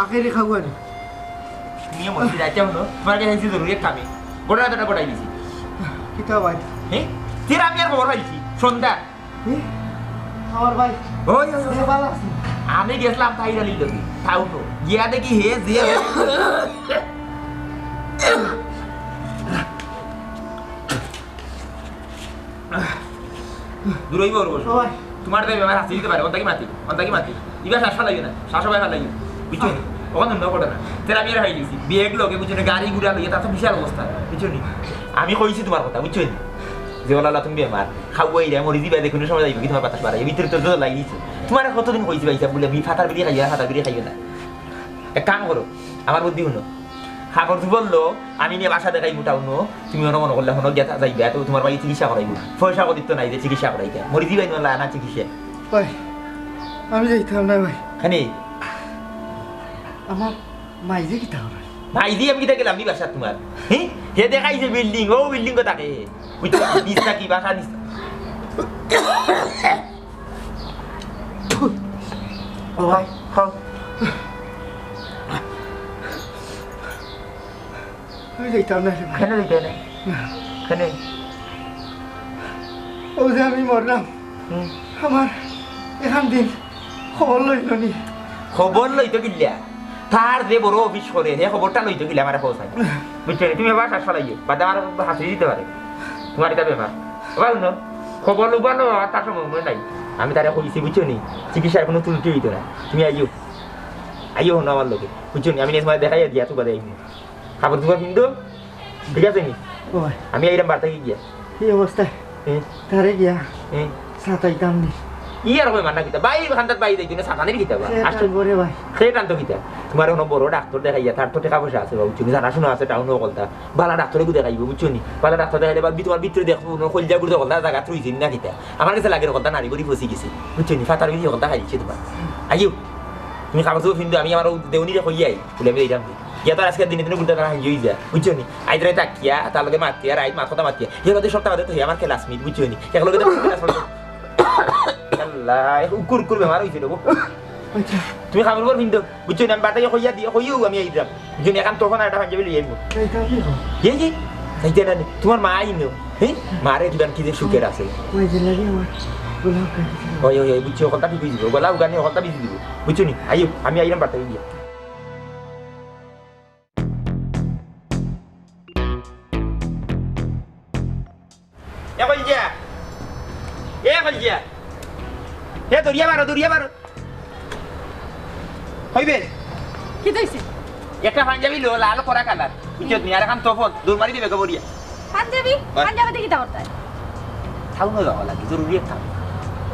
আখেরি খাবো না নিয়ে মধ্যে যাইতে হলো তোমার কাছে জরুরি একটা আমি গোটা রাতটা গোটাই দিছি কিতা ভাই হ্যাঁ ফির আমি আর খবর পাইছি সন্ধ্যা আমার ভাই ওই ভালো আছে আমি গেছিলাম তাইরা লিল তাও তো গিয়া দেখি হে যে দূরই বলবো সবাই তোমার তো ব্যাপার হাসি দিতে পারে অন্তাকি মাতি ইবা শ্বাস লাগে না শ্বাস ভাই ভালো লাগে বুঝছো ওখানে না পড়ে না তেরা আমি আর হাই দিছি বিয়ের লোকে বুঝছো না গাড়ি গুড়া লইয়া তার তো বিশাল অবস্থা বুঝছো নি আমি কইছি তোমার কথা বুঝছো নি যে বলা তুমি বেমার খাওয়াই রে মরি দিবা দেখুন সময় যাইবে কি তোমার বাতাস বাড়াই ভিতরে তো জল লাগিয়েছে তোমার কতদিন কইছি ভাইসা বলে আমি ফাটার বেরিয়ে খাইও না এক কাম করো আমার বুদ্ধি শুনো খাবার বললো আমি নিয়ে বাসা দেখাই মোটাও নো তুমি মনে মনে করলে হনো গেছা যাইবে তো তোমার বাড়ি চিকিৎসা করাইব পয়সা করিত নাই যে চিকিৎসা করাইতে মরি দিবাই না না চিকিৎসা ভাই আমি যাইতাম না ভাই খানি আমার মাইজে কি তাও ভাইজি আমি কিটা গেলাম নি বাসা তোমার হ্যাঁ হে দেখাইছে বিল্ডিং ও বিল্ডিং কো থাকে বুঝছো নিস্তা কি বাসা নিস্তা ও ভাই হ্যাঁ আমি যাইতাম না কেন দিতে না কেন ও যে আমি মরলাম আমার এখান দিন খবর লইল নি খবর লইতো গিল্লা তার যে বড় অফিস করে হে খবরটা লইতো গিলা আমার পৌঁছায় বুঝছো তুমি এবার শ্বাস ফেলাইও বাদে আমার হাসি দিতে পারে তোমার এটা ব্যাপার এবার শুনো খবর লুবানো তার সময় মনে নাই আমি তারা কইছি বুঝছো নি চিকিৎসার কোনো ত্রুটি হইতো না তুমি আইও হনো আমার লোকে বুঝছো নি আমি নেক্সট মাসে দেখাই দিয়া তোমাদের আইবো খাবার তোমার কিন্তু ঠিক আছে নি ও ভাই আমি এইরকম বার্তা গিয়া এই অবস্থায় তারে গিয়া সাতাইতাম নি ই আর কই মানা কিতা বাই খান্দাত বাই যাইতো না সাতানের কিতা বা আসল বরে ভাই সেই টানতো কিতা তোমার কোনো বড় ডাক্তার দেখাইয়া তার তো টাকা পয়সা আছে বাবু তুমি জানা শোনা আছে টাউনও কলতা বালা ডাক্তারে গু দেখাইবো বুঝছো নি বালা ডাক্তার দেখাইলে বা তোমার ভিতরে দেখবো কলজা গুড়ে কলতা জায়গা থুইছিন না কিতা আমার কাছে লাগে কলতা নারী বড়ি ফসি গেছে বুঝছো নি ফাটার বিধি কলতা খাইছে তোমার আইও তুমি খাবার তো কিন্তু আমি আমার দেউনি রে কইয়াই বলে আমি এইরাম ইয়া তো আজকে দিনে দিনে গুড়া না হাইই যা বুঝছো নি আইদরে তাকিয়া তার লগে মাতিয়া রাইট মাথা মাতিয়া এর সপ্তাহ বাদে তো আমার ক্লাসমেট বুঝছো নি একলগে তো ক্লাস করতে আল্লাহ কুর কুর বেমার হইছিল গো আচ্ছা তুমি খাবার পর কিন্তু বুঝছো না আমি বাটাই কইয়া দিয়ে কইও আমি আইতাম যদি এখন তখন একটা পাঞ্জাবি লই আইবো যাইতাম কি গো এই যাইতে না তোমার মা আইনো হ্যাঁ মারে দিবান কি যে সুখের আছে ওই যে লাগে আমার গোলাপ ওই ওই ওই বুঝছো কথা বিবি দিব গোলাপ গানে কথা বিবি দিব বুঝছো নি আইও আমি আইরাম বাটাই দিয়া দরিয়া বারো হইবে কি হইছে একটা পাঞ্জাবি লো লাল করা কালার বুঝছত নি আর এখন তফন দূর মারি দিবে গবরিয়া পাঞ্জাবি কি দাওরতা থাউনো যাওয়া লাগে জরুরি একটা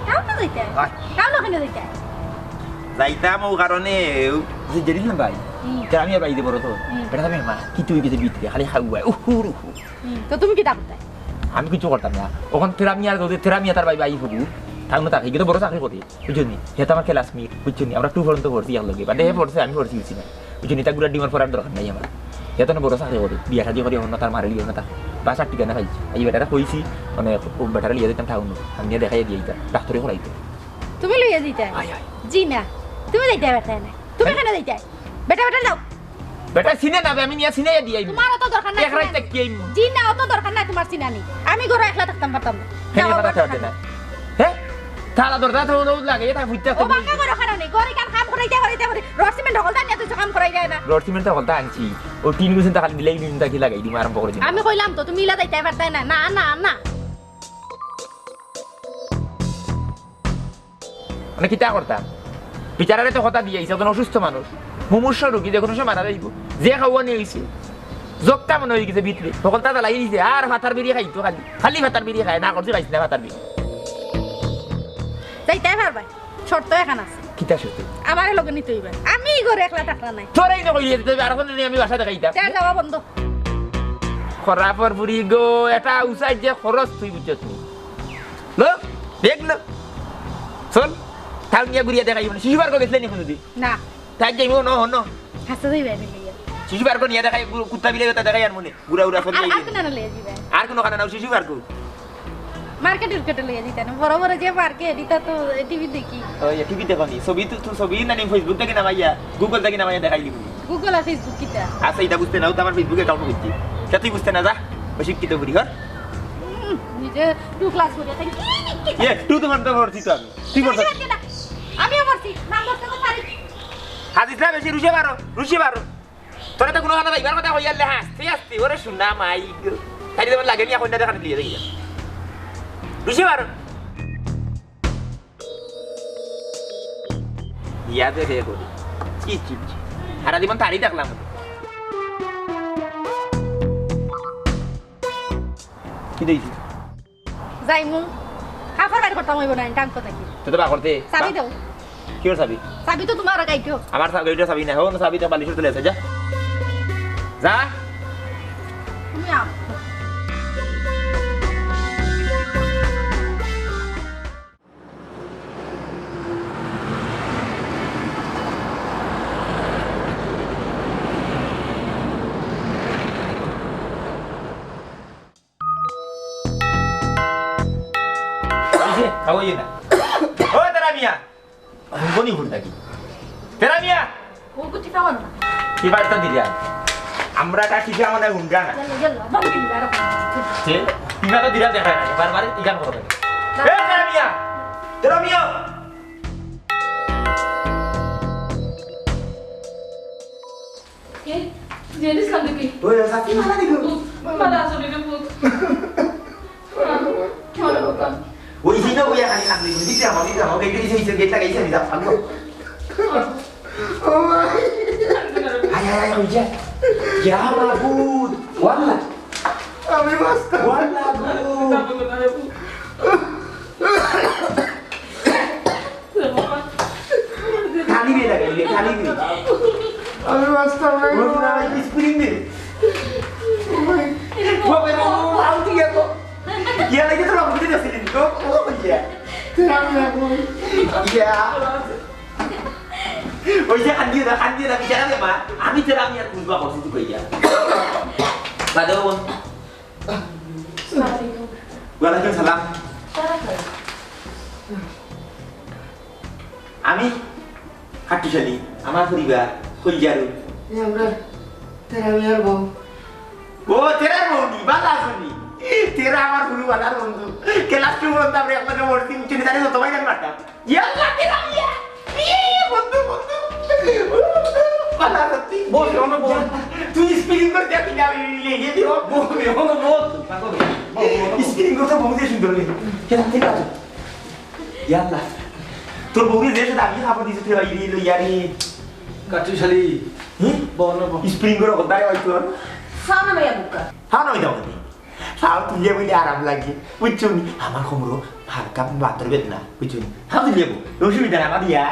কাউ না যাইতে কাউ না কেন যাইতে যাইতাম ও কারণে জানিস না ভাই আমি আর বাইরে বড় তো এটা আমি মা কি তুই কিছু বিতরে খালি খাওয়াই উহুর তো তুমি কি দাওরতা আমি কিছু করতাম না ওখান থেরামি আর থেরামি তার ভাই হবু থাকুন তাকে কিন্তু বড় চাকরি করি বুঝলি হেতা আমার ক্লাসমেট বুঝলি আমরা 2 পর্যন্ত পড়ছি এক লগে বাদে পড়ছে আমি পড়ছি বুঝছি না বুঝলি তা গুড়া ডিমার পড়ার দরকার নাই আমার হেতা না বড় চাকরি করি বিয়া শাদি করি অন্য তার মারে লিও না তা বাসার ঠিকানা পাইছি এই বেটাটা কইছি মানে বেটারা লিয়ে দিতাম থাকুন আমি দেখাই দিয়ে দিতাম ডাক্তারে করাইতো তুমি লইয়া দিতে জি না তুমি যাইতে বেটা না তুমি কেন যাইতে বেটা যাও বেটা সিনে না আমি নিয়া সিনে দিয়ে তোমার অত দরকার নাই এক রাইতে কি জি না অত দরকার নাই তোমার সিনা নি আমি ঘরে একলা থাকতাম পারতাম না হেনে কথা থাকতে না হ্যাঁ থালা দরজা তো লাগে এটা ফুটতে ও বাঙ্গা ঘরে খানা নেই ঘরে কাম করাইতে রসিমেন্ট ঢকলতা নিয়ে তুই কাম করাই যায় না রসিমেন্ট ঢকলতা আনছি ও তিন গুছিন তা খালি দিলেই দিন তা কি লাগাই দিম আরম্ভ করে দিম আমি কইলাম তো তুমি ইলা যাইতে পারতাই না না না না মানে কিতা করতাম বিচারারে তো কথা দিয়ে একজন অসুস্থ মানুষ মুমূর্ষ রোগী যে কোনো সময় মারা যাইব যে খাওয়া নিয়ে হয়েছে জগটা মনে হয়ে গেছে ভিতরে তখন তাতে লাগিয়ে দিছে আর ভাতার বেরিয়ে খাইতো খালি খালি ভাতার বেরিয়ে খায় না করছে খাইছে না ভাতার বেরিয়ে যাইতে পারবা শর্ত এখন আছে কিতা সত্যি আমার লগে নিতে হইবে আমি ঘরে একলা টাকা নাই তোরাই তো কইলে তবে আর কোন আমি বাসা দেখাইতাম চার যাওয়া বন্ধ খরাপর বুড়ি গো এটা উসাই যে খরচ তুই বুঝছিস নি লো দেখলো চল থাল নিয়ে ঘুরিয়ে দেখাই মানে শিশু পার্ক গেছিলেন এখন যদি না তাই যাইব ন হন হাসতে যাইবে নিয়ে শিশু পার্ক নিয়ে দেখাই কুত্তা বিলে কথা দেখাই আর মনে বুড়া বুড়া ফল আর কোন না লইয়া দিবে আর কোনো খানা নাও শিশু পার্ক মার্কেট লইয়া দিতে না বড় বড় যে মার্কেট এটা তো টিভি দেখি ওই টিভি দেখনি ছবি তো ছবি না ফেসবুক থেকে নামাইয়া গুগল থেকে নামাইয়া দেখাই দিব গুগল আর ফেসবুক কিটা আচ্ছা এটা বুঝতে নাও তো আমার ফেসবুকে অ্যাকাউন্ট করছি সে তুই বুঝতে না যা অশিক্ষিত বুড়ি ঘর নিজে 2 ক্লাস করে থাকি এ তুই তোমার তো ভর্তি তো আমি তুই করছ আমিও ভর্তি নাম বলতে তো পারি হাদিস না বেশি রুশে বারো তোরা তো কোনো খানা ভাইবার কথা হইয়ালে হাসতে হাসতে ওরে শুনা মাই তাই তোমার লাগে নি এখন দেখান দিয়ে দেখি রুশে বারো ইয়াদে রে করি কি সারা জীবন তারই দেখলাম কি দেখছি যাইমু কাপড় বাইর করতাম হইব না টাঙ্ক থাকি তো তো বা করতে চাবি দাও কি ওর চাবি চাবি তো তোমার গাইতো আমার গাড়িটা চাবি না হোক চাবি তো বালিশের তুলে আছে যা যা তুমি আও খাওয়াই না ও তেরা মিয়া বনি ভুল থাকি তেরা মিয়া ও কুটি খাওয়ান না কি বার্তা দিলি আমরা কা কি আমাদের হুন্ডা না গেল বাবু দিবা সে কিনা তো দিলা দেখা না বারবার ইগান করবে এ তেরা মিয়া কে জেনিস কান্দে কি ওই সাথী মারা দিগো মারা আসলে রে পুত মারা বাবা ওই দিন ওই খালি খালি দিতে আমার গেটে এসে গেটটা গেছে আমি যাব ও মাই আয় ওই যে ইয়া মাবুদ ওয়াল্লাহ আমি বাস্তা ওয়াল্লাহ খালি বে লাগে খালি বে আমি বাস্তা না ওর না স্প্রিং দে ও বেরো আউ দিয়া তো ইয়া লাগে তো রং দিতে আসেন তো ও ইয়া তেরা মিয়া কই ইয়া ওই যে খান্দি না বিচারা দে মা আমি তেরা আমি আর বুঝবা করছি তুই কইয়া বাদো বোন ওয়ালাইকুম সালাম আমি হাট্টিশালী আমার পরিবার কইজারু এই আমরা তেরা মিয়ার বউ ও তেরা বউনি বালা শুনি তেরা আমার গুরুওয়ালার বন্ধু ক্লাস 2 পর্যন্ত আমরা একসাথে পড়ছি উচ্চ নিদানে তো তোমায় জান মারতাম ইয়াল্লা তেরা মিয়া বন্ধু বালা সত্যি বল ওনো বল তুই স্পিকিং করে দেখি না আমি লেগে দিও বল ওনো বল স্পিকিং করতে বহুত সুন্দর লাগে কেন ঠিক আছে ইয়াল্লা তোর বউরে দেশে দাবি খাবার দিছে তুই ভাই রে ইয়ারি কাটুশালী বল স্প্রিং করে কোথায় হয় তোর সানা মেয়া বুকা হ্যাঁ নয় দাও সাও তুলে বলে আরাম লাগে বুঝছো নি আমার কোমরো হালকা বাতর বেদনা বুঝছো নি হাও তুলে যাবো অসুবিধা না দিয়া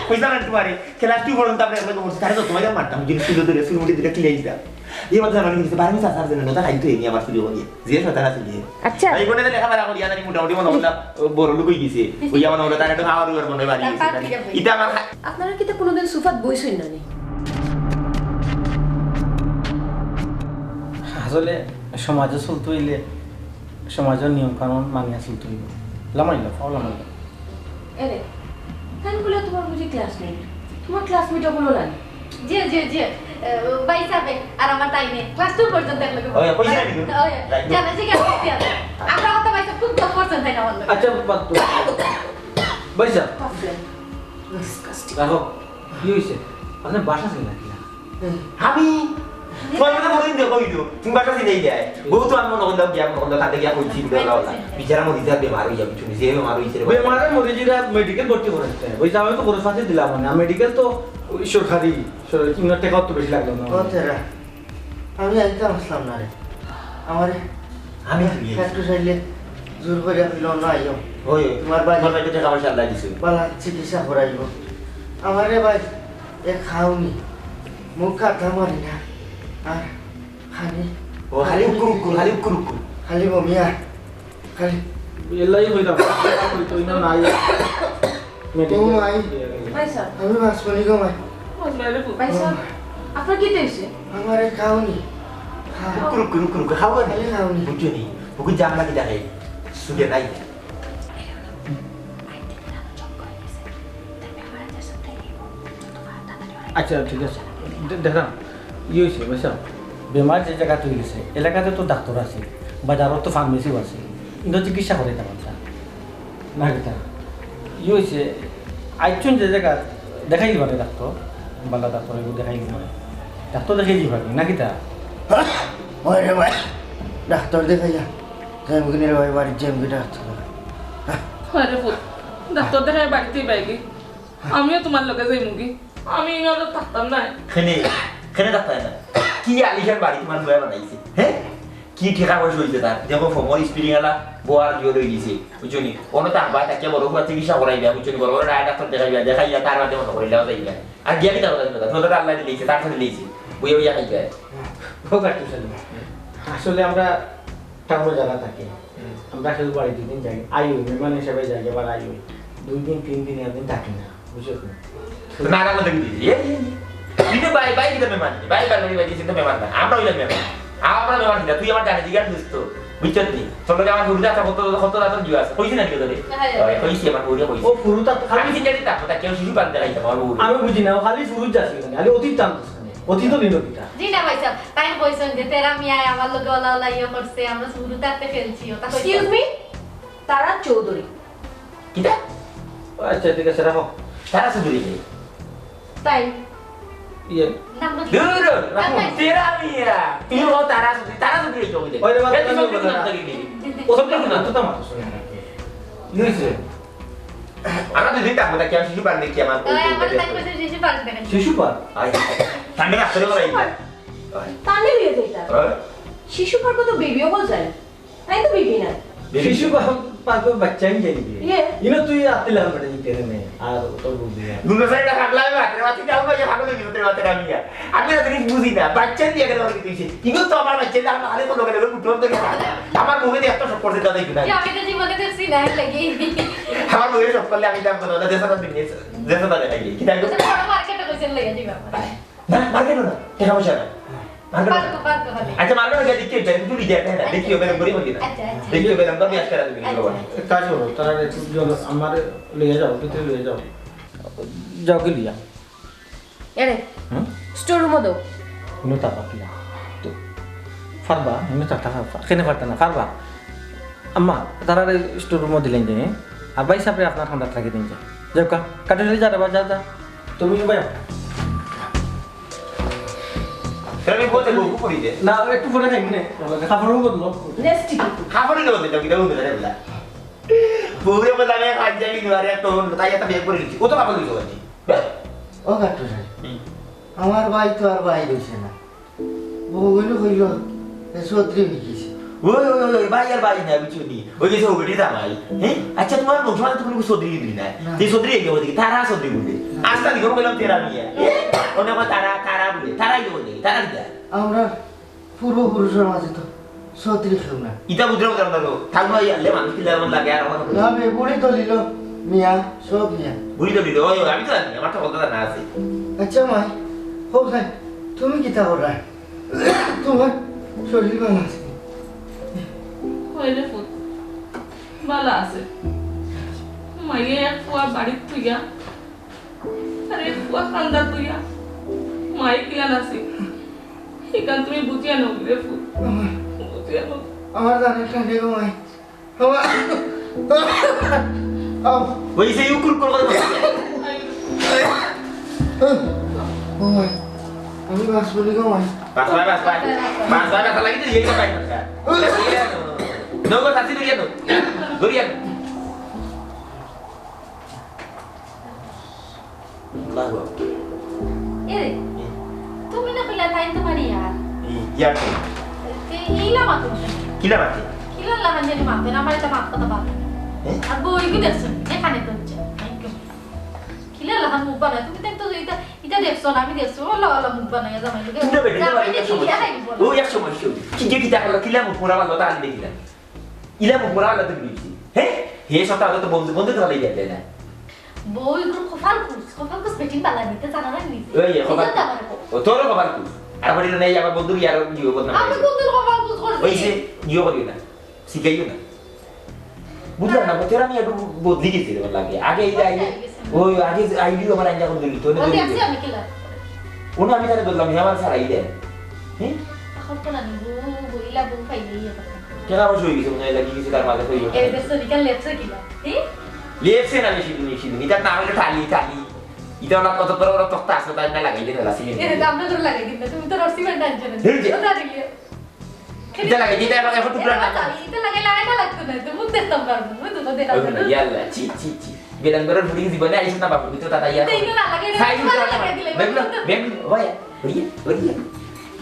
কইতা না তোমারে ক্লাস 2 পর্যন্ত আমরা একবার কোমর তারে তো তোমায় মারতাম যদি সুন্দর ধরে সুন্দর দিকে ক্লিয়ার দিতাম এই মধ্যে আমি কিছু বারমি সাসার জন্য না খাইতো এই আমার সুযোগ নিয়ে যে সতারা ছিল আচ্ছা এই কোনে লেখাপড়া করি জানি মোটামুটি মনে হলো বড় লোক হই গেছে ওই আমার হলো তার একটু খাওয়ার উপর মনে বাড়ি গেছে এটা আমার আপনারা কি তো কোনোদিন সুফাত বইছেন না নি আসলে সমাজে চলতে হইলে সমাজের নিয়ম কানুন মানিয়া চলতে হইব লামাইল লামাইল এরে তাই বলে তোমার বুঝি ক্লাসমেট তোমার ক্লাসমেট হলো না জি জি জি ভাই সাহেব আর আমার টাইমে ক্লাস 2 পর্যন্ত একলগে ওই কইছে না কিন্তু জানা জি কেন আমরা কথা ভাই খুব কম পর্যন্ত না বন্ধ আচ্ছা বাদ তো বৈশা রাখো কি হয়েছে আপনার বাসা ছিল নাকি আমি তোমার মতো বলিন দেখো ইদু তুমি বাটা দিই দেয় বহু তো আমি মনে করলাম গিয়া মনে করলাম তাতে গিয়া কইছি বলা বিচারা মধ্যে যা বেমার হই যাবে শুনি যে বেমার হইছে রে বেমারে মরিজিরা মেডিকেল ভর্তি করেছে ওই যে আমি তো খরচ পাতি দিলাম না মেডিকেল তো ওই সরকারি কিনা টাকা তো বেশি লাগলো না ও তেরা আমি একদম আসলাম না রে আমার আমি একটু চাইলে জোর করে ফেলো না আইও ওই তোমার বাড়ি তোমার বাইতে টাকা পয়সা আল্লাহ দিছে বালা চিকিৎসা করাইব আমারে ভাই এ খাওনি মুখ কাটা মারি না আর খালি ও খালি উকুর খালি বমিয়া খালি এলাই হই দাও কই তো না নাই ও মাই ভাই স্যার আমি বাঁচবনি গো মাই ভাই স্যার আপনার কি হয়েছে আমারে খাওনি উকুর খাওয়া খালি খাওনি বুঝছো নি বুকু জাম লাগি দেখে সুগে নাই আচ্ছা ঠিক আছে দেখা ইয়ে হয়েছে বুঝছো বেমার যে জায়গা তৈরি গেছে এলাকাতে তো ডাক্তার আছে বাজারত তো ফার্মেসিও আছে কিন্তু চিকিৎসা করে তেমন না কিতা ইয়ে হয়েছে আইচুন যে জায়গা দেখাই দিবারে ডাক্তার বালা ডাক্তার এগুলো দেখাই দিবারে ডাক্তার দেখাই দিবারে না কিতা ওই রে ভাই ডাক্তার দেখাইয়া জেমগিনের ভাই বাড়ির জেমগি ডাক্তার আরে ফুট ডাক্তার দেখায় বাড়িতেই পাইগি আমিও তোমার লগে যাই মুগি আমি ইনারে থাকতাম না খেনে ডাক্তার না কি আলিশান বাড়ি তোমার বয়া বানাইছে হ্যাঁ কি ঠিকা পয়সা হইছে তার যেমন ফমর স্প্রিং এলা বোয়ার জিও লই দিছে বুঝছনি অন্য তা আব্বা তাকে বড় বড় চিকিৎসা করাইবা বুঝছনি বড় বড় ডাক্তার দেখাইয়া তার মাঝে মতো করিলা যাইবা আর গিয়া কি তার কথা তোদের আল্লাহ দিয়েছে তার সাথে দিয়েছে বইয়া বইয়া খাইবা হোক আর কিছু না। আসলে আমরা টাউনে জায়গা থাকি আমরা শুধু বাড়ি 2 দিন যাই আইও মেহমান হিসেবে যাই এবার আইও 2 দিন 3 দিন একদিন থাকি না বুঝছো না না মত দিয়েছে কিন্তু বাই দিতে মেমান বাই দিতে মেমান না আমরা হইলাম মেমান আমরা মেমান না তুই আমার জানি জিগার দোস্ত বুঝছস নি তোর আমার গুরুদা তা কত রাত জিও আছে কইছিস না কি তোরে কইছি আমার গুরুদা কইছি ও ফুরুতা তো আমি কি জানি তা কথা কেউ শিশু বান্ধে রাইতা আমার গুরু আমি বুঝি না খালি ফুরুত যাচ্ছি খালি অতীত টানতেছ অতীত দিল কিটা জি না ভাই সাহেব তাই কইছেন যে তেরা মিয়া আমার লগে ওলা ওলা ইয়ে করছে আমরা শুরু তাতে খেলছি ওটা এক্সকিউজ মি তারা চৌধুরী কিটা আচ্ছা ঠিক আছে রাখো তারা সুদুরি তাই ইয়ে নাম বল দূর রাখো তেরা মিয়া তুই ও তারা সুদুরি চৌধুরী ওই রে বাবা, তুই সব কিছু নাম থাকি ওসব কিছু না তো তামাতো শুনে নাকি ইয়েছে আমরা দুদিন থাকবো তা কেউ শিশু বান্ধে কি আমার ওই আমার তাই কইছে যে পারবে দেখেন শিশু পার আই ঠান্ডা না করে বলাই তানে বিয়ে যেটা শিশু পার্ক তো বেবিও বল যায় তাই তো বেবি না শিশু পার তো বাচ্চা হি যাইবি ইয়ে ইনো তুই আতিলাম বড় তেরে মে আর তোর বুদ্ধি দুনো সাইডে থাকলে আমি হাতের মাথি যাও না যে ভালো লাগে তোর মাথে আমি আমি না জিনিস বুঝি না বাচ্চা দিয়ে গেল কি তুইছে কিন্তু তো আমার বাচ্চা না আরে তো লোকে লোক উঠতে গেছে আমার মুখে দিয়ে এত সব করতে দাও দেখি না যে আমি তো জীবনে দেখছি না লাগি আমার মুখে সব করলে আমি দাম করতে দেশে তো বিজনেস দেশে তো দেখাই কি দাম বড় মার্কেটে কইছেন লাগি যাবে না মার্কেট না টাকা পয়সা না পারতো খালি আচ্ছা মার্কেট গিয়ে দেখি তুই লিখে না দেখিও বেলম করি বলি না আচ্ছা আচ্ছা দেখিও বেলম করি আজকে রাতে বিক্রি করব কাজ করো তারা একটু আমার লিয়ে যাও ভিতরে লিয়ে যাও যাও কি লিয়া এরে স্টোর রুমে দাও নো টাকা কিলা তো ফারবা নো টাকা ফারবা কেনে ফারতা না ফারবা আম্মা তারা স্টোর রুমে দিলেন যে আর ভাই সাহেব আপনার ঠান্ডা রাখি দিন যে যাও কা কাটে যা রে যা তুমি ভাই আমি বলতে বহু করি দে না একটু পরে খাই না খাবারও বদলো নেক্সট খাবার দিতে বলতে কি দাও না রে পুরো বলা আমি কাজ যাই দুয়ারে তো তাই একটা বের করে দিছি ও তো খাবার দিতে বলছি ও কাটু ভাই আমার ভাই তো আর ভাই রইছে না বউগুলো কইল সদ্রি হয়ে গেছে ওই ভাই আর ভাই না বুঝছো নি ওই যে ওগড়ি দা ভাই হ্যাঁ আচ্ছা তোমার নজওয়ান তো কোনো সদরি দিবি না যে সদরি এগিয়ে ওদিকে তারা সদরি বলে আস্তা দিগো বললাম তেরা মিয়া ওনে মা তারা বলে তারাই বলে তারা দিয়া আমরা পূর্বপুরুষের মাঝে তো সদ্রি খেউ না ইটা বুঝলো কেমন লাগলো থাকবো আইলে মানুষ কি যেমন লাগে আর আমার না বে বুড়ি তো লিল মিয়া সব মিয়া বুড়ি তো দিল ওই আমি তো জানি আমার তো বলতে না আছে আচ্ছা মাই হোক ভাই তুমি কি তা করা তোমার শরীর ভালো আছে হইলে ফুট ভালো আছে মাইয়ে এক ফুয়া বাড়ির তুইয়া আর এক ফুয়া কান্দা তুইয়া মাই কিলা নাসি এখান তুমি বুঝিয়া নবি রে ফুট বুঝিয়া নবি আমার জানে ঠান্ডে গো মাই আমার আও ওই সেই উকুর করে ও মাই আমি বাসবলি কমাই Pas apa lagi tuh dia coba kan. Nunggu tadi durian tuh. Durian. Lagu. এরে তুমি না কইলা তাই তো পারি আর Iya tuh. ইলা মাতো Gila mati. কিলা লাগান জানি মাতো না আমার এটা মাত কথা বল আর বই কি দেখছ এখানে তো হচ্ছে কিলা লাগান মুখ বানায় তুমি দেখতো এটা এটা দেখছো না আমি দেখছো ওলা ওলা মুখ বানায় জামাই লোকে Udah beda. Oh ya semua show. Kita kalau kila mau pura malu tak ada kila. Ila mau pura malu tuh biji. Heh, he sota ada tuh bondu tuh lagi ada na. বই group খফালকুস পেটিং বালা নিতে জানা না নি Oh iya, kabar. Oh, toro kabarku. Ada pada nanya apa bondu ya juga buat nama. আমি কোন খফালকুস করছি Oh iya, juga bagi na. Si kayu na. Bukan nama tera ni aduh bodli gitu lagi. Age ida ini. Oh, age ID আমার আইনা করে দিলি তো না. ওতে আছে আমি কিলা ওনা আমি তারে বললাম আমার সারা ide. হ্যাঁ? এখন তো না নি বইলা বউ পাইলে ইয়া কথা কেন আবার শুয়ে গেছে মনে লাগি কিছু তার মাঝে হইলো। এই দেশে নিকাল লেপছে কিলা হ্যাঁ লেপছে না বেশি দিন এটা না হলে টালি এটা ওরা কত বড় বড় তক্তা আছে তাই না লাগাইলে না লাসি এর দাম না ধরে লাগাই দিন তুমি তো রসি ব্যান্ড আনছ না ওটা দিলে এটা লাগাই দিতে এখন এখন টুকরা না এটা লাগাই না লাগতো না তো মুখ দেখতাম পারবো মুখ তো দেখা যাবে ইয়াল্লা চি বেলান করে ফুটি জীবনে আইছ না বাবু তো তাতা ইয়া তেইনো না লাগাই খাই দিলে বেম ওয়া ওরিয়া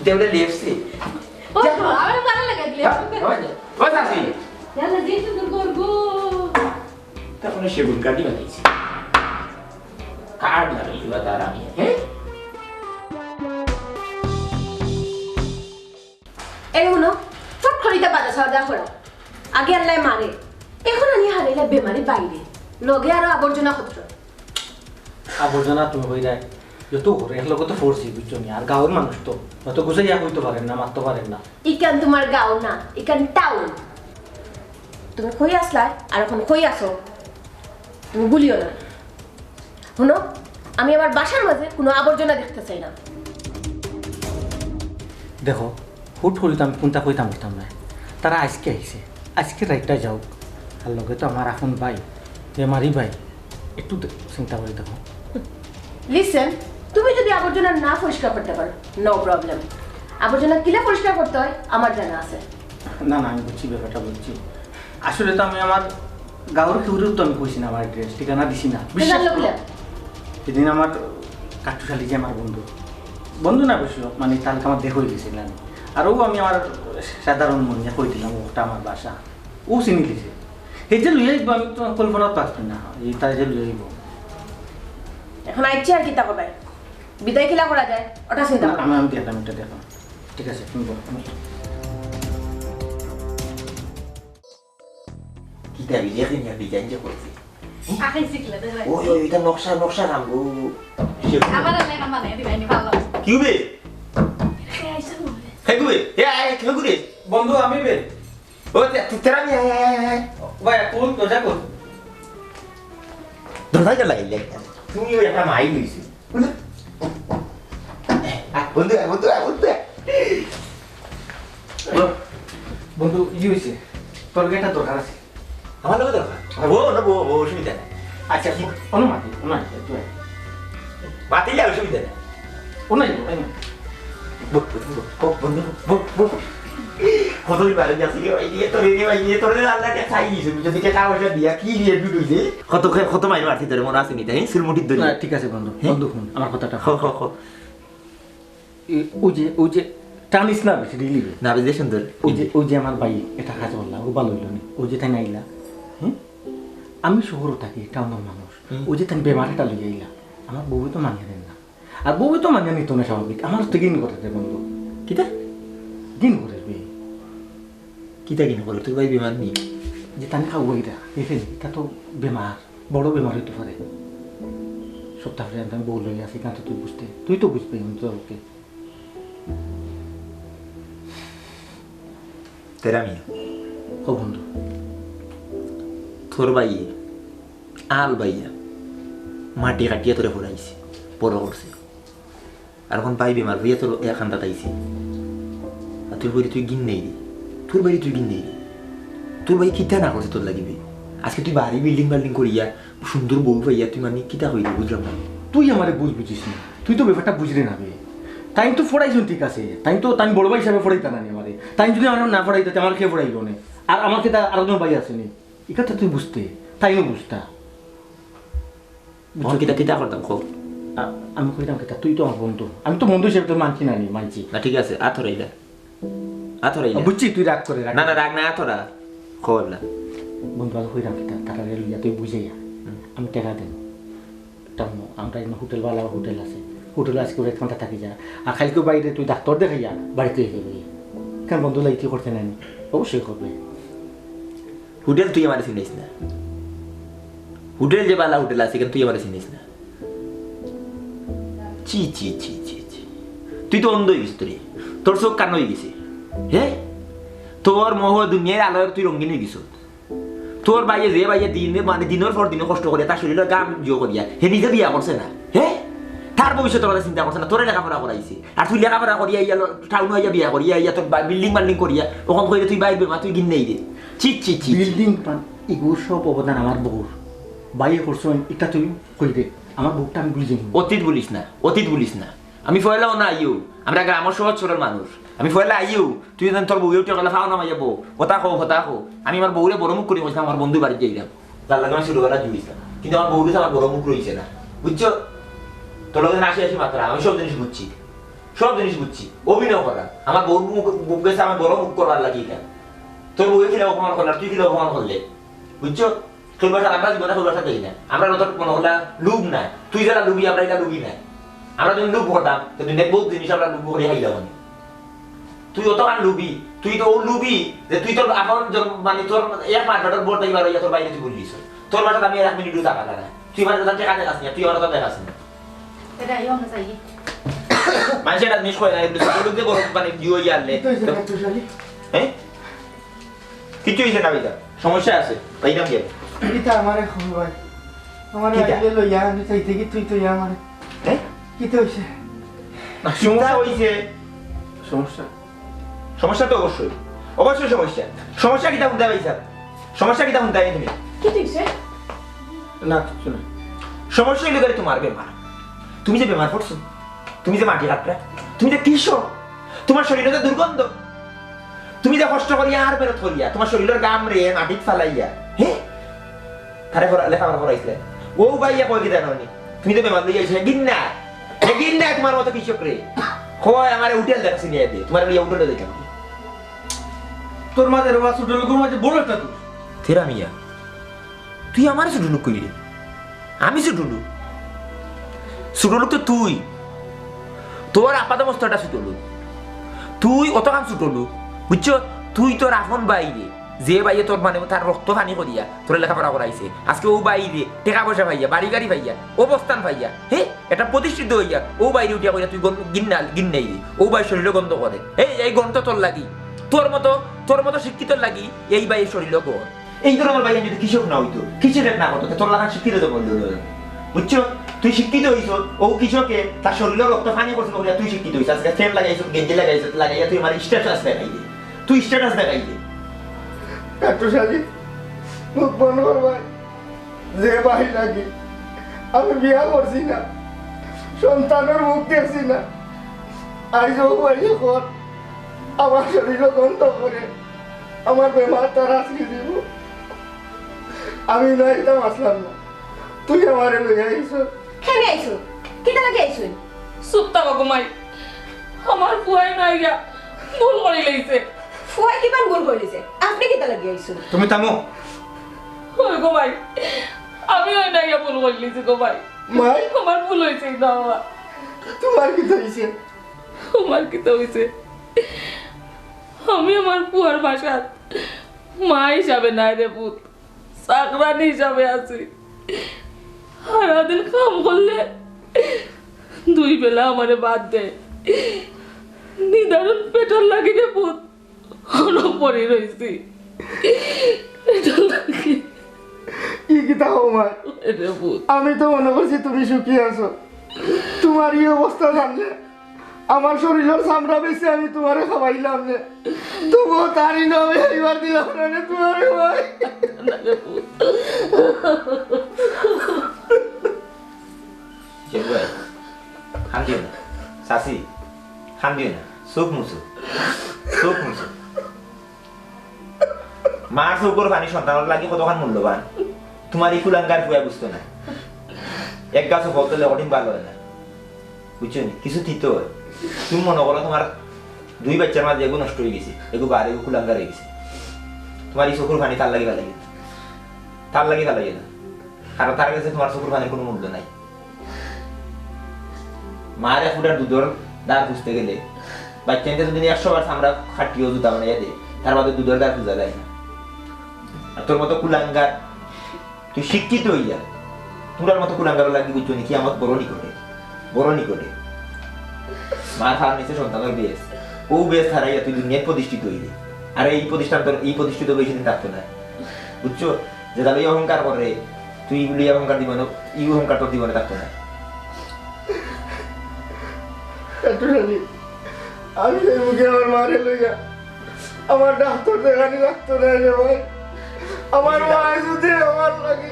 দেবলে লেপছে ও আমার ভালো লাগাই দিলে ও সাসি ইয়ালা দিন তো গরগো তখন সেগুন কাটি বানাইছি কার্ড লাগাইছি তার আমি হ্যাঁ এই শুনো চট খরিদা বাজা সাজা করো আগে আল্লাহ মারে এখন আনি হারাইলা বেমারি বাইরে লগে আর আবর্জনা ক্ষেত্র আবর্জনা তুমি হয়ে যায় যত করে এর লোক তো ফোর্সি বুঝছো নি আর গাঁয়ের মানুষ তো অত গুছে যা হইতে পারেন না মারতে পারেন না ইকান তোমার গাঁও না ইকান টাউন তুমি কই আসলা আর এখন কই আসো তুমি ভুলিও না শুনো আমি আমার বাসার মাঝে কোনো আবর্জনা দেখতে চাই না দেখো হুট হইতাম কোনটা কইতাম বলতাম না তারা আজকে আইছে আজকে রাইটটা যাও আর লগে তো আমার এখন ভাই বেমারি ভাই একটু চিন্তা করে দেখো লিসেন তুমি যদি আবর্জনা না পরিষ্কার করতে পারো নো প্রবলেম আবর্জনা কিলা পরিষ্কার করতে হয় আমার জানা আছে না না আমি বুঝছি ব্যাপারটা বুঝছি আসলে তো আমি আমার গাঁয়ের খেউরেও তো আমি কইছি না আমার অ্যাড্রেস ঠিকানা দিছি না বিশ্বাস করো। সেদিন আমার কাঠুশালী যে আমার বন্ধু না বসলো মানে তাহলে আমার দেখ হয়ে গেছিলাম আর ও আমি আমার সাধারণ মনে কই দিলাম ওটা আমার বাসা ও চিনি দিছে এই যে লুই আইব আমি তো কল্পনা পাচ্ছি না এই তাই যে লুই আইব এখন আইছি আর কিতা করবে বিদায় কিলা করা যায় ওটা চিন্তা করো আমি দেখলাম এটা দেখো ঠিক আছে তুমি বলো kita lihat ini habis janji kursi আখাই শিখলে দেখাই oh এটা নকশা নাম ও আমার আল্লাহ কাম বানাই দিবাই নি ভালো কি হবে আইসা বলে হেগুবে হেগুরে বন্ধু আমি বে ও তুই তেরা নি আয় ভাই কোন তো যাকো দরজা জ্বালাই লে তুমি ওই একটা মাই লইছি বন্ধু বন্ধু ই হইছে তোর একটা দরকার আছে আমার লোক দরকার ও অসুবিধা নেই আচ্ছা অনুমতি তুই মাতিলে অসুবিধা নেই ওনাই কতই পারে যাচ্ছি তোর আল্লাহকে খাই দিয়েছে যদি টাকা পয়সা দিয়া কি দিয়ে দুটোইছে কত মাইল মারছি তোর মনে আছে নিতে সুলমুটির দড়ি ঠিক আছে বন্ধু বন্ধু শুন আমার কথাটা ওই যে টানিস না বেশি রিলিভে না বেশ সুন্দর ওই যে আমার ভাই এটা কাজ বললাম ও ভালো হইল নি ওই যে তাই নাইলা হ্যাঁ আমি শহরও থাকি টাউনের মানুষ ওই যে তাই বেমারিটা লইয়া আইলা আমার বউ তো মানিয়ে দেন না আর বউ তো মানিয়ে নিত না স্বাভাবিক আমার তো গিন করে দে বন্ধু কিতা গিন করে বে কিতা কিনা বলো তুই ভাই বিমান নি যে তাই খাওয়াইরা এখানে এটা তো বেমার বড় বেমার হইতে পারে সপ্তাহে আমি বউ লইয়া আসি কারণ তুই তো বুঝবে আমি তো ওকে তেরা মিয়া ও বন্ধু তোর ভাই আল ভাইয়া মাটি কাটিয়ে তোরে ফুরাইছে বড় করছে আর এখন ভাই বেমার হইয়া তোর এখানটা তাইছে আর তোর বাড়ি তুই গিন নেই তোর বাড়ি তুই গিন নেই তোর ভাই কিতা না করছে তোর লাগিবে আজকে তুই বাড়ি বিল্ডিং করিয়া সুন্দর বউ পাইয়া তুই মানে কিতা হইলি বুঝলাম না তুই আমারে বুঝিস না তুই তো ব্যাপারটা বুঝলি না বে তাই তো ফোড়াইছুন ঠিক আছে, তাই বড় ভাই হিসাবে ফোড়াইতা না আমারে, তাই যদি আমার না ফোড়াইতে আমার খেয়ে ফোড়াইল না, আর আমার খেতে আরেকজন ভাই আসেনি, এটা তো তুই বুঝতে, তাইও বুঝতা। মন কিতা কিতা করতাম খুব আমি কইতাম কিতা, তুই তো আমার বন্ধু, আমি তো বন্ধু হিসেবে তো মানছি না, মানছি না, ঠিক আছে আথরাইলা বুঝছি, তুই রাগ করে রাখ না না রাগ না আথরা খবরলা বন্ধু আজ কইরাম কিতা, তারা লইয়া তুই বুঝাইয়া আমি টাকা দেব, আমরা হোটেলওয়ালা হোটেল আছে, হোটেলে আজকে এক ঘন্টা থাকি যা, আর খাইকে বাইরে তুই ডাক্তার দেখাইয়া বাড়িতে এসে গিয়ে কেন বন্ধু লাইতে করতে নেন, অবশ্যই করবে। হোটেল তুই আমার চিনিস না, হোটেল যে বালা হোটেল আছে তুই আমার চিনিস না। চি চি চি চি চি, তুই তো অন্ধ হয়ে গেছিস, তোর চোখ কান হয়ে গেছে। হে তোর মোহ দুনিয়ার আলোর তুই রঙিন হয়ে গেছ। তোর বাইয়ে যে বাইয়ে মানে দিনের পর দিনে কষ্ট করিয়া তার শরীরের গাম জিও করিয়া হে নিজে বিয়া করছে না, হে তার ভবিষ্যতের কথা চিন্তা করছে না, তোরে লেখাপড়া করাইছে। আর তুই লেখাপড়া করিয়া ইয়া টাউন হইয়া বিয়া করিয়া ইয়া তোর বিল্ডিং বাল্ডিং করিয়া ওখান কইলে তুই বাইর বেমা তুই গিন্নেই দে। চি চি চি, বিল্ডিং এগুলো সব অবদান আমার বউর, বাইয়ে করছো এটা তুই কই দে, আমার বউটা আমি বুঝি অতীত বলিস না, অতীত বলিস না। আমি ফয়লাও না আইও, আমরা গ্রামের সহজ সরল মানুষ, আমি ফয়লা আইও। তুই যেন তোর বউয়েও টেকলা খাও না মাইয়া বউ কথা কো। আমি আমার বউরে বড় মুখ করে বলছিলাম আমার বন্ধু বাড়িতে যাইলাম, তার লাগে আমি ছোটবেলা জুড়িছিলাম, কিন্তু আমার বউরে আমার বড় মুখ রয়েছে না, বুঝছো? তোর লোকের আসি মাত্রা আমি সব জিনিস বুঝছি, সব জিনিস বুঝছি। অভিনয় করা আমার বউর মুখ গেছে আমার বড় মুখ করবার লাগি কেন? তোর বউয়ে খেলে অপমান করলাম, তুই খেলে অপমান করলে, বুঝছো? তোর বাসা আমরা জীবনে তোর বাসা দেখি না, আমরা নতুন মনে করলাম লুব নাই, তুই যারা লুবি আমরা এটা লুবি নাই। আমরা যদি লুব করতাম তো তুই বহুত জিনিস আমরা লুব করে হাইলাম। তুই অত কান লুবি, তুই তো ও লুবি যে তুই তোর এখন মানে তোর এক মাঠটার বোর্ড এইবার হইয়া তোর বাইরে তুই বললিস তোর বাসাতে আমি 1 মিনিটও টাকা না, তুই মানে তার টাকা দেখাস না, তুই আমার কথা দেখাস না। এটা ইয়ং যাই মানুষের একটা জিনিস কয় না, লোকদের বড় মানে জিও ইয়ারলে হ্যাঁ কিছু হয়েছে না ভাইটা, সমস্যা আছে ভাইটা কি এটা আমারে খবর ভাই, আমারে আইলে লইয়া আমি চাইতে কি তুই তো ইয়া আমারে হ্যাঁ কি তো হইছে? সমস্যা হইছে, সমস্যা সমস্যা তো অবশ্যই অবশ্যই সমস্যা। সমস্যা কিটা উঠতে পাইছা, সমস্যা কিটা উঠতে তুমি কি দিছে না কিছু না, সমস্যা হইলে করে তোমার বেমার, তুমি যে বেমার পড়ছো, তুমি যে মাটি কাটরা, তুমি যে কৃষক, তোমার শরীরে যে দুর্গন্ধ, তুমি যে কষ্ট করিয়া আর বেরোত করিয়া তোমার শরীরের গাম রে মাটিত ফালাইয়া হ্যাঁ তারে লেখাপড়া করাইছিলে ও বাইয়া কয় কিটা ননি, তুমি তো বেমার লইয়া গিন্না গিন্না তোমার মতো কৃষক রে কয় আমার হোটেল দেখছি নিয়ে দে, তোমার লিয়া হোটেলে দেখে তোর মাঝে রোয়া ছোট লোকের মাঝে বড় একটা দোষ। থেরা মিয়া তুই আমার ছোট লোক কইলি, আমি ছোট লোক? ছোট লোক তো তুই, তোর আপাত মস্তটা ছোট লোক, তুই অত কাম ছোট লোক, বুঝছো? তুই তোর আপন বাইরে যে বাইরে তোর মানে তার রক্ত পানি করিয়া তোর লেখাপড়া করাইছে, আজকে ও বাইরে টাকা পয়সা পাইয়া বাড়ি গাড়ি পাইয়া অবস্থান পাইয়া হ্যাঁ এটা প্রতিষ্ঠিত হইয়া ও বাইরে উঠিয়া কইয়া তুই গিন্নাই দে, ও বাই শরীরে গন্ধ করে, এই গন্ধ তোর লাগি, তোর মতো শিক্ষিত লাগি এই বাইয়ের শরীরে গন্ধ। এই ধরনের বাইরে যদি কৃষক না হইতো, কৃষকের না হতো, তোর লাগা শিক্ষিত তো বললো, বুঝছো? তুই শিক্ষিত হইছ, ও কৃষকে তার শরীরে রক্ত পানি করছে বলে তুই শিক্ষিত হইছ, আজকে ফ্রেম লাগাইছ, গেঞ্জি লাগাইয়া তুই আমার স্ট্যাটাস দেখাই দে, তুই স্ট্যাটাস দেখাই দে। কাটুশালী মুখ বন্ধ কর ভাই, যে ভাই লাগি আমি বিয়া করছি না, সন্তানের মুখ দেখছি না, আজ ও ভাই কর আমার শরীর গন্ধ করে আমার বেমার তার আজকে দিব, আমি না একদম আসলাম না, তুই আমারে লইয়া আইছ। কেন আইছো, কিটা লাগে আইছো? চুপ থাকো ঘুমাই, আমার ফুয়াই নাই গিয়া ভুল করে লইছে। ফুয়াই কিমান ভুল করিছে, আপনি কিটা লাগে আইছো? তুমি থামো। ওই ঘুমাই আমি ওই নাই গিয়া ভুল করে লইছি ঘুমাই, মাই আমার ভুল হয়েছে না বাবা। তোমার কি হইছে? আমার কি তো হয়েছে, আমি আমার পুয়ার বাসার মা হিসাবে নাই রে পুত, চাকরানি হিসাবে আছি। সারাদিন কাম করলে 2 বেলা আমারে বাদ দেয়, নিদারুন পেটার লাগি রে পুত, পরে রয়েছি পেটার লাগি কি তাও মাই রে পুত। আমি তো মনে করছি তুমি সুখী আছো, তোমার এই অবস্থা জানলে আমার শরীরের চামড়া বেশি আমি তোমারে খাওয়াইলাম না, তবুও তারই নামে এইবার দিলাম না তোমারে ভাই। শাসি খান দিও না, চোখ মুছো, চোখ মুছো। মার চৌকর পানি সন্তানের লাগে কতখান মূল্যবান তোমার এই কুলাঙ্গার ফুয়া বুঝতো না। এক গাছ ফল দিলে কঠিন ভালো হয় না, বুঝছো নি? কিছু থিত হয়। তুমি মনে করো তোমার 2 বাচ্চার মাঝে এগো নষ্ট হয়ে গেছে, এগো বার এগো কুলাঙ্গার হয়ে গেছে। তোমার এই চকুর পানি তার লাগে ভালো লাগে, তার লাগে ভালো লাগে না, কারণ তার কাছে তোমার চকুর পানির কোনো মূল্য নাই। মার 1 ফুটার দুধের দাঁড় খুঁজতে গেলে বাচ্চাদের যদি 100 বার আমরা খাটিও জুতা বানাইয়া দিই, তার বাদে দুধের দাঁড় খুঁজা যায় না। আর তোর মতো কুলাঙ্গার, তুই শিক্ষিত হইয়া তোর মতো কুলাঙ্গার লাগি, বুঝছো নি? কি আমার বড় নিকটে, বড় নিকটে মার খাওয়ার নিচে সন্তানের বেশ, ও বেশ হারাইয়া তুই দুনিয়ায় প্রতিষ্ঠিত হইলি। আর এই প্রতিষ্ঠান তোর এই প্রতিষ্ঠিত বেশি দিন থাকতো না, বুঝছো? যে তাহলে অহংকার করে তুই বলি অহংকার দিব না, এই অহংকার তোর জীবনে থাকতো না। পেট্রোশালী, আমি সেই মুখে আমার মারে লইয়া আমার ডাক্তার দেখানি লাগতো না রে ভাই। আমার মা যদি আমার লাগে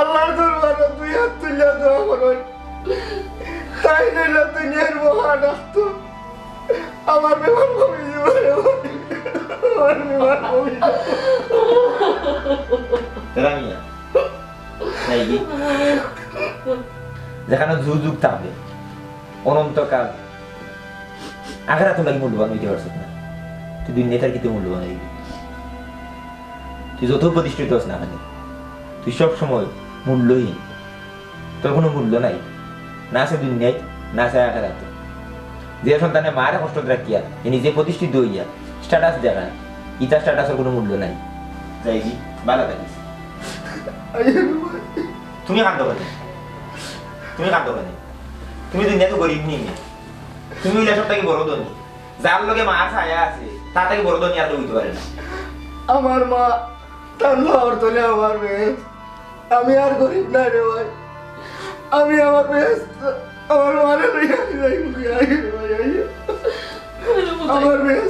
আল্লাহর দরবারে 2 হাত তুলিয়া দোয়া করেন, তাই নইলে দুনিয়ার মহা ডাক্তার আমার বেমার কমে যাবে রে ভাই, আমার বেমার কমে যাবে। রামিয়া নাই কি যেখানে যুগ যুগ থাকবে অনন্তকাল, আগে তো লাগে মূল্যবান হইতে পারছিস না তুই, দুনিয়াটার কিন্তু মূল্যবান হয়ে গেলি। তুই যত প্রতিষ্ঠিত হস না খালি, তুই সব সময় মূল্যহীন, তোর কোনো মূল্য নাই, না আছে দুনিয়ায় না আছে আখেরাতে। যে সন্তানে মারে কষ্ট রাখিয়া এ নিজে প্রতিষ্ঠিত হইয়া স্ট্যাটাস দেখায়, ইটা স্ট্যাটাসের কোনো মূল্য নাই। যাই কি ভালো থাকিস। তুমি কাঁদো কেন? তুমি কাঁদো কেন? তুমি দুনিয়া তো গরিব নিয়ে, তুমি হইলে সব থেকে বড় ধনী। যার লগে মার ছায়া আছে তার থেকে বড় ধনী আর হইতে পারে না। আমার মা তার ভাবর তোলে আমার বেশ, আমি আর গরিব না রে ভাই। আমি আমার বেশ আমার মারে লইয়া যাই মুখে আগে ভাই, আমার বেশ